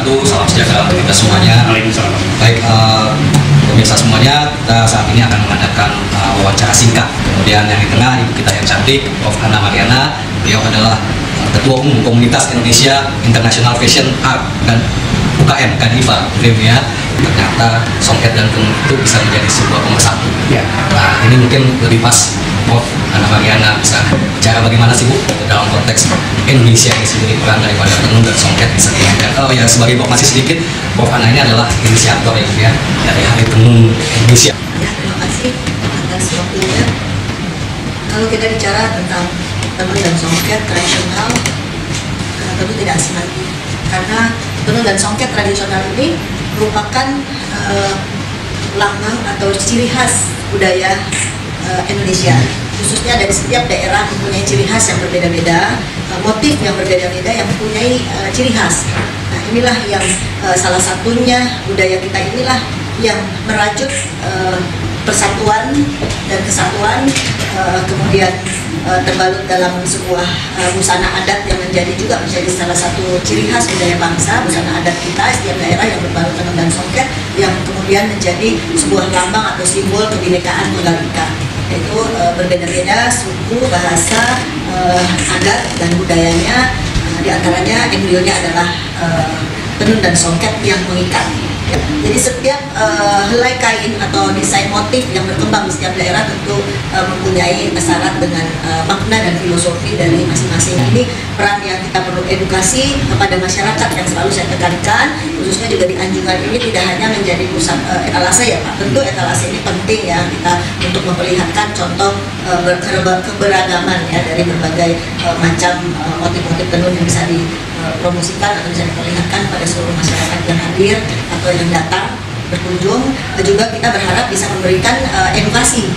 wabarakatuh. Salam sejahtera untuk kita semuanya. Baik, pemirsa semuanya, kita saat ini akan mengadakan wawancara singkat. Kemudian yang di tengah ibu kita yang cantik, Prof. Anna Mariana. Beliau adalah Ketua Umum Komunitas Indonesia International Fashion Art dan UKM Kadiva ya. Ternyata songket dan tenun itu bisa menjadi sebuah pemersatu. Ya. Nah, ini mungkin lebih pas Prof. Anna Mariana bisa bicara bagaimana sih Bu dalam konteks Indonesia ini sendiri peran daripada tenun dan songket bisa diangkat. Oh ya, sebagai informasi sedikit, Prof. Anna ini adalah inisiator ya dari Hari Tenun Indonesia. Ya, terima kasih atas waktunya. Kalau kita bicara tentang tenun dan songket tradisional, tentu tidak asing lagi karena tenun dan songket tradisional ini merupakan lambang atau ciri khas budaya Indonesia, khususnya dari setiap daerah mempunyai ciri khas yang berbeda-beda, motif yang berbeda-beda yang mempunyai ciri khas. Nah, inilah yang salah satunya budaya kita inilah yang merajut persatuan dan kesatuan, kemudian terbalut dalam sebuah busana adat yang menjadi salah satu ciri khas budaya bangsa, busana adat kita setiap daerah yang berbalut tenun dan songket yang kemudian menjadi sebuah lambang atau simbol kebinekaan Tunggal Ika. Itu berbeda-beda suku, bahasa, adat dan budayanya, di antaranya embrionya adalah tenun dan songket yang mengikat. Jadi setiap helai kain atau desain motif yang berkembang di setiap daerah tentu mempunyai syarat dengan makna dan filosofi dari masing-masing. Ini peran yang kita perlu edukasi kepada masyarakat yang selalu saya tekankan, khususnya juga di Anjungan ini tidak hanya menjadi pusat etalase ya Pak. Tentu etalase ini penting ya kita untuk memperlihatkan contoh keberagaman ya dari berbagai macam motif-motif tenun yang bisa dipromosikan atau bisa diperlihatkan pada seluruh masyarakat yang hadir atau yang datang berkunjung. Juga kita berharap bisa memberikan edukasi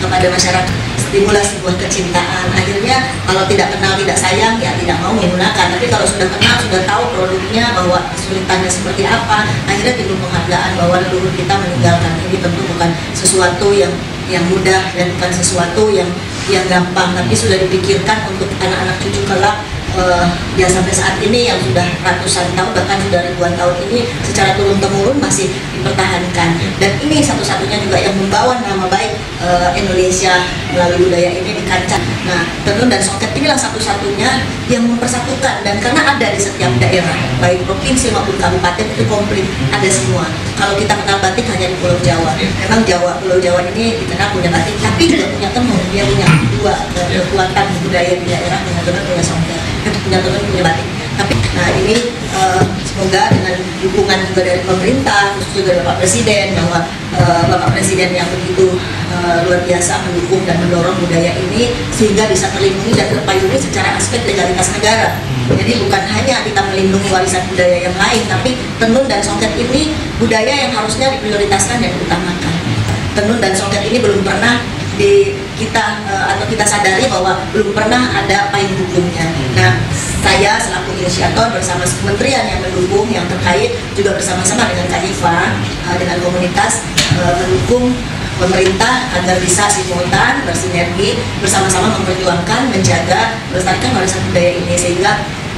kepada masyarakat, stimulasi sebuah kecintaan. Akhirnya kalau tidak kenal tidak sayang ya tidak mau menggunakan, tapi kalau sudah kenal sudah tahu produknya bahwa kesulitannya seperti apa, akhirnya timbul penghargaan bahwa leluhur kita meninggalkan ini tentu bukan sesuatu yang mudah dan bukan sesuatu yang gampang, tapi sudah dipikirkan untuk anak-anak cucu kelak. Ya sampai saat ini yang sudah ratusan tahun bahkan sudah ribuan tahun ini secara turun-temurun masih dipertahankan, dan ini satu-satunya juga yang membawa nama baik Indonesia melalui budaya ini di kancah. Nah, tenun dan songket inilah satu-satunya yang mempersatukan, dan karena ada di setiap daerah baik provinsi maupun kabupaten itu komplit ada semua. Kalau kita kenal batik hanya di Pulau Jawa, memang Pulau Jawa ini dikenal punya batik, tapi juga punya tenun, dia punya dua kekuatan budaya di daerah, punya tenun, punya songket, punya tenun, punya batik. Tapi nah ini semoga dengan dukungan juga dari pemerintah, khusus juga Bapak Presiden, bahwa Bapak Presiden yang begitu luar biasa mendukung dan mendorong budaya ini sehingga bisa terlindungi dan terpayungi secara aspek legalitas negara. Jadi bukan hanya kita melindungi warisan budaya yang lain, tapi tenun dan songket ini budaya yang harusnya diprioritaskan dan diutamakan. Tenun dan songket ini belum pernah kita sadari bahwa belum pernah ada payung hukumnya. Nah, saya selaku inisiator bersama kementerian yang mendukung yang terkait juga bersama-sama dengan Kadiva dengan komunitas mendukung pemerintah agar bisa simultan bersinergi bersama-sama memperjuangkan, menjaga, melestarikan warisan budaya ini sehingga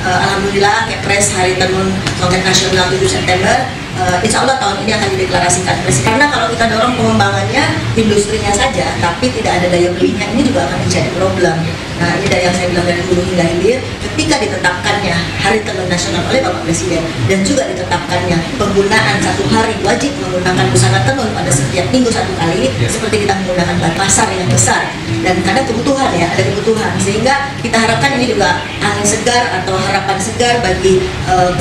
alhamdulillah Kepres Hari Tenun Songket Nasional 7 September insya Allah tahun ini akan dideklarasikan presiden. Karena kalau kita dorong pengembangannya industrinya saja tapi tidak ada daya belinya, ini juga akan menjadi problem. Nah, ini dari yang saya bilang dari hulu hingga hilir, ketika ditetapkannya Hari Tenun Nasional oleh Bapak Presiden dan juga ditetapkannya penggunaan satu hari wajib menggunakan busana tenun pada setiap minggu satu kali, seperti kita menggunakan pasar yang besar, dan karena kebutuhan ya, ada kebutuhan, sehingga kita harapkan ini juga angin segar atau harapan segar bagi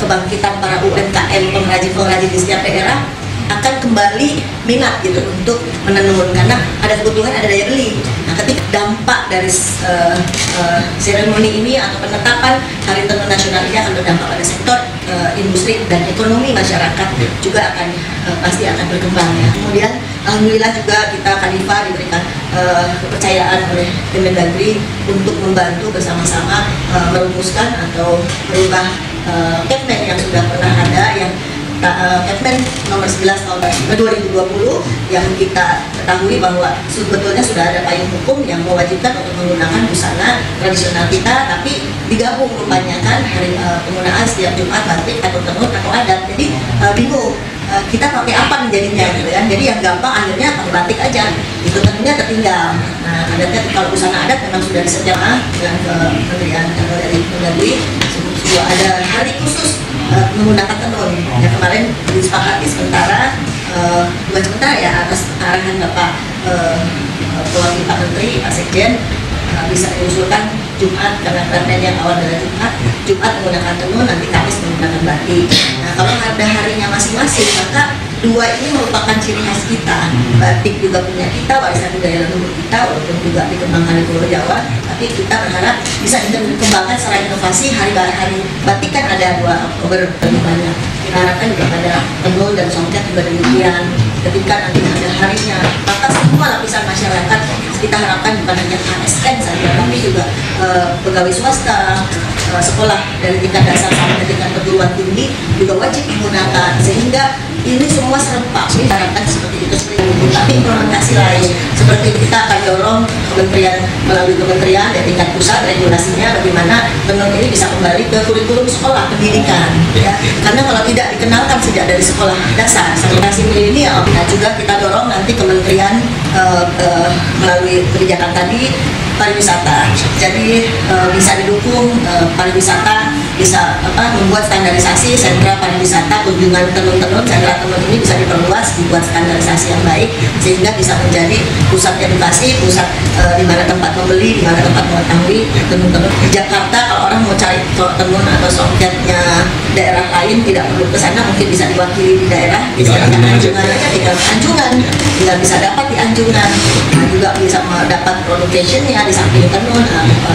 kebangkitan para UMKM pengrajin-pengrajin di setiap daerah akan kembali minat gitu untuk menenun karena ada kebutuhan, ada daya beli. Nah, ketika dampak dari seremoni ini atau penetapan Hari Tenun Nasional ini akan berdampak pada sektor industri dan ekonomi masyarakat juga akan pasti akan berkembang ya. Kemudian alhamdulillah juga kita Kadiva diberikan kepercayaan oleh Kemendagri untuk membantu bersama-sama merumuskan atau merubah campaign yang sudah pernah ada yang Kepmen nomor 11 tahun 2020 yang kita ketahui bahwa sebetulnya sudah ada payung hukum yang mewajibkan untuk menggunakan busana tradisional kita, tapi digabung rupanya kan hari penggunaan setiap Jumat batik atau tenun atau adat. Jadi bingung kita pakai apa menjadinya gitu kan. Jadi yang gampang akhirnya pakai batik aja, itu tentunya tertinggal. Nah, adatnya kalau busana adat memang sudah disediakan dengan Kementerian atau dari Kemendagri sudah ada hari khusus menggunakan tenun. Ya, kemarin disepakati sementara bukan sementara ya, atas arahan Bapak Wakil Pak Menteri, Pak Sekjen, bisa diusulkan Jumat karena Permen yang awal adalah Jumat menggunakan tenun, nanti Kamis menggunakan batik. Nah, kalau ada harinya masing-masing, maka dua ini merupakan ciri khas kita. Batik juga punya kita, warisan budaya leluhur kita, walaupun juga dikembangkan di Pulau Jawa, tapi kita berharap bisa dikembangkan secara inovasi. Hari batik kan ada 2 Oktober lebih banyak. Kita harapkan juga pada tenun dan songket juga demikian. Ketika nanti ada harinya, maka semua lapisan masyarakat kita harapkan bukan hanya ASN saja, tapi juga pegawai swasta, sekolah dari tingkat dasar sampai tingkat perguruan tinggi juga wajib menggunakan, sehingga ini semua serempak. Kita harapkan seperti itu. Tapi implementasi lain seperti kita akan dorong kementerian melalui kementerian dan tingkat pusat regulasinya bagaimana tenun ini bisa kembali ke kurikulum sekolah pendidikan ya. Karena kalau tidak dikenalkan sejak dari sekolah dasar generasi milenial. Nah, juga kita dorong nanti kementerian melalui kebijakan tadi pariwisata. Jadi bisa didukung pariwisata, bisa membuat standarisasi sentra pariwisata, kunjungan tenun-tenun, sentra tenun ini bisa diperluas, dibuat standarisasi yang baik sehingga bisa menjadi pusat edukasi, pusat di mana tempat membeli, di mana tempat mengetahui tenun-tenun. Di Jakarta kalau orang mau cari tenun atau songketnya daerah lain tidak perlu ke sana, mungkin bisa diwakili di daerah, bisa di Anjungan aja, tinggal Anjungan, tinggal bisa dapat di Anjungan. Nah, juga bisa mendapat produksinya di samping tenun,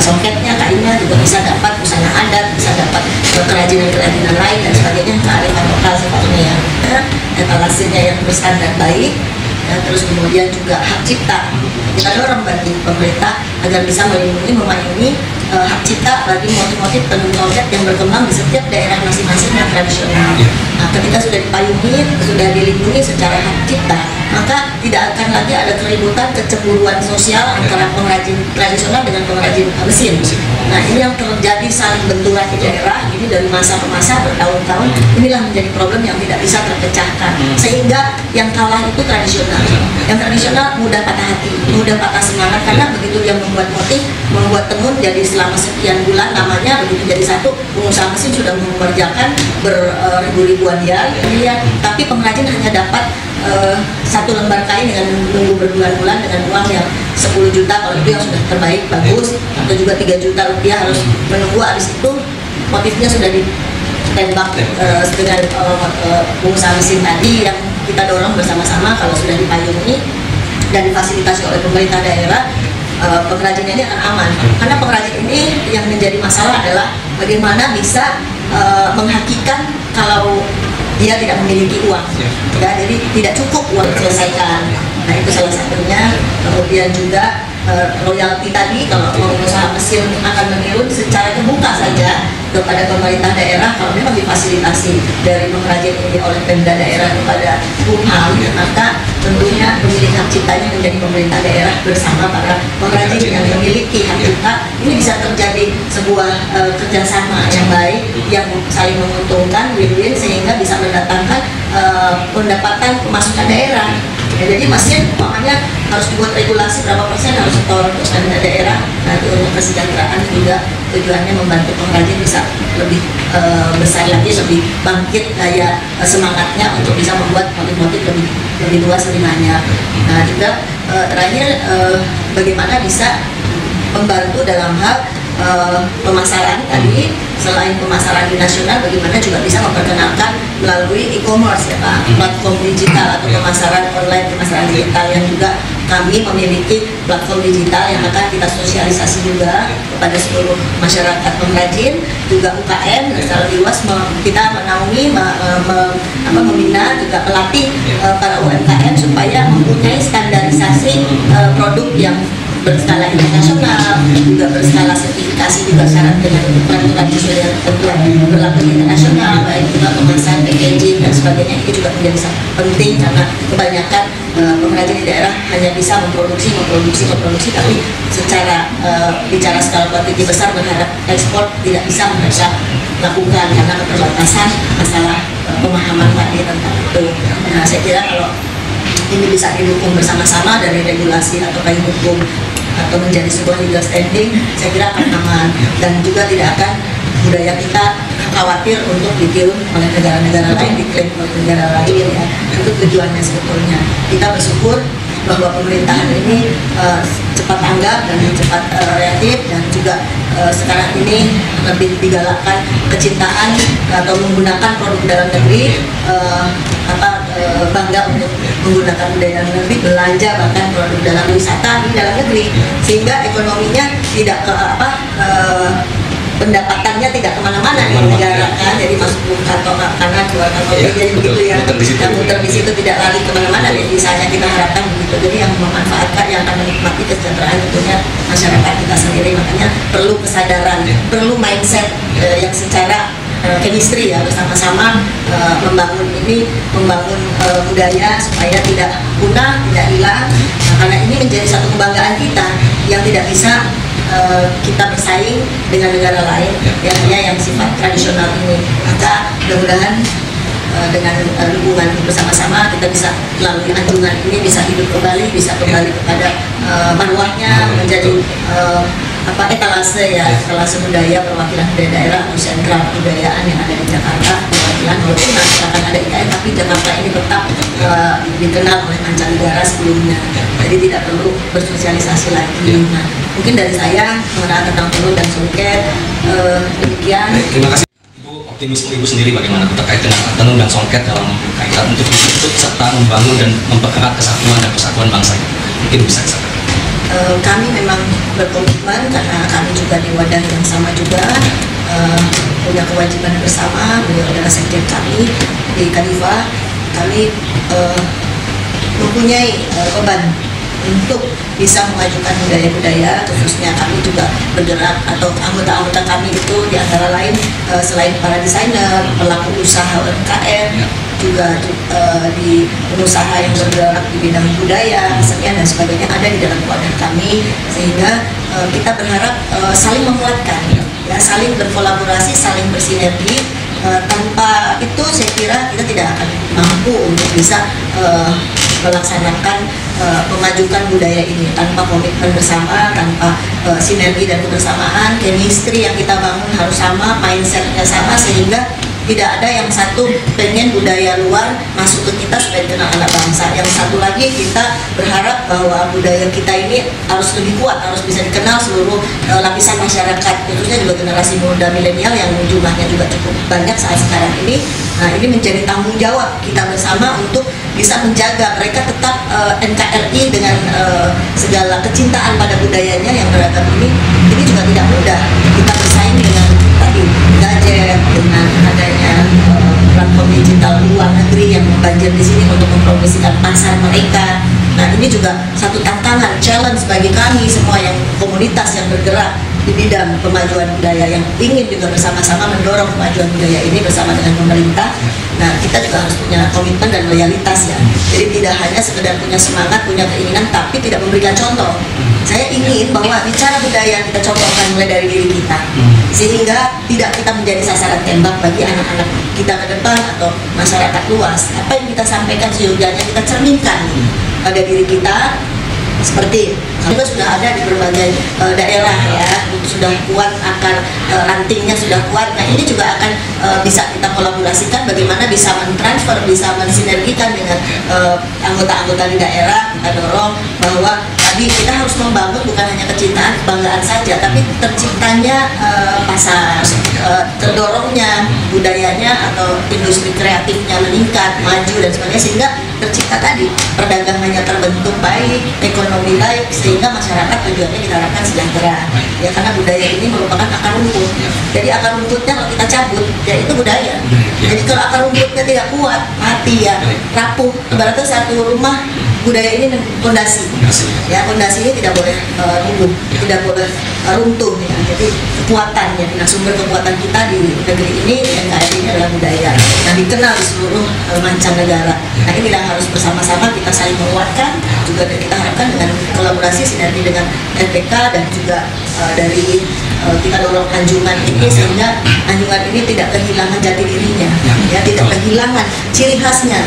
songketnya, kainnya juga bisa dapat busana adat, bisa dapat kerajinan-kerajinan lain dan sebagainya, kearifan lokal sifatnya ya, etalasenya yang berstandar baik. Ya, terus kemudian juga hak cipta kita dorong bagi pemerintah agar bisa melindungi, memayungi hak cipta bagi motif-motif tenun songket yang berkembang di setiap daerah masing-masing yang tradisional. Nah, ketika sudah dipayungi, sudah dilindungi secara hak cipta, maka tidak akan lagi ada keributan, kecemburuan sosial antara pengrajin tradisional dengan pengrajin mesin. Nah, ini yang terjadi saling benturan di daerah ini dari masa ke masa bertahun-tahun. Inilah menjadi problem yang tidak bisa terpecahkan, sehingga yang kalah itu tradisional. Yang tradisional mudah patah hati, mudah patah semangat karena begitu dia membuat motif, membuat tenun jadi selama sekian bulan lamanya, begitu jadi satu, pengusaha mesin sudah mengerjakan beribu-ribuan ya, tapi pengrajin hanya dapat satu lembar kain dengan menunggu berbulan-bulan dengan uang yang 10 juta kalau itu yang sudah terbaik bagus, atau juga 3 juta rupiah harus menunggu. Habis itu motifnya sudah ditembak dengan pengusaha mesin tadi yang kita dorong bersama-sama. Kalau sudah dipayungi dan difasilitasi oleh pemerintah daerah, pengrajin ini akan aman. Karena pengrajin ini yang menjadi masalah adalah bagaimana bisa menghakikan kalau dia tidak memiliki uang, ya, jadi tidak cukup uang selesaikan. Nah, itu salah satunya. Kemudian juga royalti tadi, kalau pengusaha mesin akan menurun secara terbuka saja kepada pemerintah daerah. Kalau memang difasilitasi dari pengrajin ini oleh Pemda daerah kepada Kumham, maka tentunya pemilik hak ciptanya menjadi pemerintah daerah bersama para pengrajin yang memiliki hak cipta. Ini bisa terjadi sebuah kerjasama yang baik, yang saling menguntungkan, win-win, sehingga bisa mendatangkan pendapatan pemasukan daerah. Ya, jadi mesin makanya harus dibuat regulasi berapa persen harus setor untuk dana daerah. Nanti untuk kesejahteraan juga tujuannya membantu pengrajin bisa lebih besar lagi, lebih bangkit daya semangatnya untuk bisa membuat motif-motif lebih luas, lebih banyak. Nah, juga terakhir bagaimana bisa membantu dalam hal pemasaran tadi. Selain pemasaran di nasional, bagaimana juga bisa memperkenalkan melalui e-commerce ya Pak, platform digital atau pemasaran online, pemasaran digital yang juga kami memiliki platform digital yang akan kita sosialisasi juga kepada seluruh masyarakat pengrajin, juga UKM secara luas. Kita menaungi, membina, juga pelatih para UMKM supaya mempunyai standarisasi produk yang berskala internasional, juga berskala sertifikasi, juga syarat dengan peraturan sesuai dengan ketentuan berlaku internasional, baik juga kemasan, packaging dan sebagainya. Ini juga menjadi sangat penting karena kebanyakan pengrajin di daerah hanya bisa memproduksi, tapi secara bicara skala kuantiti besar berharap ekspor tidak bisa mereka lakukan karena keterbatasan masalah pemahaman tadi tentang itu. Nah, saya kira kalau ini bisa didukung bersama-sama dari regulasi atau payung hukum atau menjadi sebuah legal standing, saya kira akan aman dan juga tidak akan budaya kita khawatir untuk ditiru oleh negara-negara lain, diklaim oleh negara lain ya. Itu tujuannya sebetulnya. Kita bersyukur bahwa pemerintahan ini cepat tanggap dan cepat reaktif, dan juga sekarang ini lebih digalakkan kecintaan atau menggunakan produk dalam negeri, bangga untuk menggunakan budaya dalam negeri, belanja bahkan produk dalam wisata di dalam negeri, sehingga ekonominya tidak pendapatannya tidak kemana-mana di negara kan, jadi masuk kantong kanan keluar kantong kiri, jadi begitu ya, yang muter di situ tidak lari kemana-mana, misalnya kita harapkan begitu. Jadi yang memanfaatkan, yang akan menikmati kesejahteraan tentunya masyarakat kita sendiri. Makanya perlu kesadaran, perlu mindset yang secara chemistry ya, bersama-sama membangun budaya supaya tidak punah, tidak hilang, karena ini menjadi satu kebanggaan kita yang tidak bisa kita bersaing dengan negara lain yang sifat tradisional ini. Maka mudah-mudahan dengan dukungan bersama-sama kita bisa melalui anjungan ini bisa hidup kembali, bisa kembali kepada marwahnya, menjadi etalase budaya, perwakilan budaya daerah atau sentral kebudayaan yang ada di Jakarta, perwakilan walaupun nanti akan ada IKN, tapi Jakarta ini tetap dikenal oleh mancanegara sebelumnya, jadi tidak perlu bersosialisasi lagi. Nah, mungkin dari saya mengenai tentang Tenun dan Songket demikian. Terima kasih. Ibu, optimisme Ibu sendiri bagaimana terkait dengan Tenun dan Songket dalam kaitan untuk ikut serta membangun dan mempererat kesatuan dan persatuan bangsa? Mungkin bisa disampaikan. Kami memang berkomitmen karena kami juga di wadah yang sama juga, punya kewajiban bersama. Beliau adalah sekjen kami di Kadifah. Kami mempunyai beban untuk bisa memajukan budaya-budaya, khususnya kami juga bergerak atau anggota-anggota kami itu di antara lain selain para desainer, pelaku usaha UMKM, juga di pengusaha yang bergerak di bidang budaya, kesenian dan sebagainya ada di dalam wadah kami, sehingga kita berharap saling menguatkan, ya, saling berkolaborasi, saling bersinergi. Tanpa itu saya kira kita tidak akan mampu untuk bisa melaksanakan memajukan budaya ini tanpa komitmen bersama, tanpa sinergi dan kebersamaan. Chemistry yang kita bangun harus sama, mindsetnya sama, sehingga tidak ada yang satu pengen budaya luar masuk ke kita supaya dikenal anak bangsa, yang satu lagi kita berharap bahwa budaya kita ini harus lebih kuat, harus bisa dikenal seluruh lapisan masyarakat, khususnya juga generasi muda milenial yang jumlahnya juga cukup banyak saat sekarang ini. Nah, ini menjadi tanggung jawab kita bersama untuk bisa menjaga mereka tetap NKRI dengan segala kecintaan pada budayanya yang beragam ini juga tidak mudah. Kita bersaing dengan tadi gadget, dengan adanya platform digital luar negeri yang membanjir di sini untuk mempromosikan pasar mereka. Nah, ini juga satu tantangan, challenge bagi kami semua yang komunitas yang bergerak di bidang pemajuan budaya, yang ingin juga bersama-sama mendorong kemajuan budaya ini bersama dengan pemerintah. Nah, kita juga harus punya komitmen dan loyalitas ya. Jadi tidak hanya sekedar punya semangat, punya keinginan, tapi tidak memberikan contoh. Saya ingin bahwa bicara budaya kita contohkan mulai dari diri kita, sehingga tidak kita menjadi sasaran tembak bagi anak-anak kita ke depan atau masyarakat luas. Apa yang kita sampaikan seyogianya kita cerminkan pada diri kita. Seperti kita sudah ada di berbagai daerah ya, sudah kuat akar rantingnya sudah kuat. Nah, ini juga akan bisa kita kolaborasikan bagaimana bisa mentransfer, bisa mensinergikan dengan anggota-anggota di daerah. Kita dorong bahwa tadi kita harus membangun bukan hanya kecintaan, kebanggaan saja, tapi terciptanya pasar, terdorongnya budayanya atau industri kreatifnya meningkat, maju dan sebagainya, sehingga tercipta tadi perdagangannya terbentuk baik, ekonomi baik, sehingga masyarakat tujuannya kita harapkan sejahtera ya, karena budaya ini merupakan akar rumput. Jadi akar rumputnya kalau kita cabut ya itu budaya. Jadi kalau akar rumputnya tidak kuat, mati ya, rapuh. Ibaratnya satu rumah budaya ini fondasi. Ya, fondasi ini tidak boleh rubuh, tidak boleh runtuh. Ya. Jadi kekuatan, ya, nah, sumber kekuatan kita di negeri ini NKRI ini adalah budaya yang dikenal di seluruh mancanegara. Nah, inilah harus bersama-sama kita saling menguatkan. Juga kita harapkan dengan kolaborasi sinergi dengan LPK dan juga dari kita dorong anjungan ini sehingga anjungan ini tidak kehilangan jati dirinya, ya, tidak kehilangan ciri khasnya.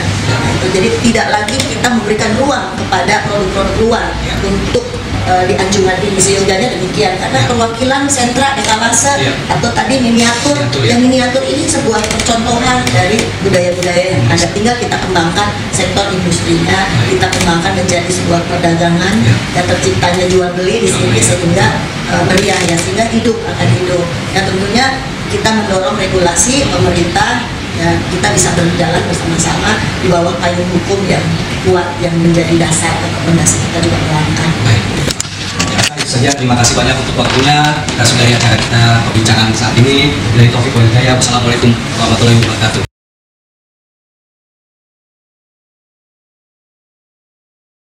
Jadi tidak lagi kita memberikan ruang kepada produk-produk luar untuk di anjungan ini. Sejujurnya demikian, karena perwakilan sentra etalase atau tadi miniatur, yang miniatur ini sebuah percontohan dari budaya-budaya yang ada. Tinggal kita kembangkan sektor industrinya, kita kembangkan menjadi sebuah perdagangan yang terciptanya jual beli di sini sehingga meriah, ya, sehingga akan hidup. Dan tentunya kita mendorong regulasi pemerintah, ya, kita bisa berjalan bersama-sama di bawah payung hukum yang kuat yang menjadi dasar rekomendasi kita juga melangkah. Saja, terima kasih banyak untuk waktunya. Kita sudahi acara kita perbincangan saat ini. Dari Taufik Walhidayah, wassalamualaikum warahmatullahi wabarakatuh.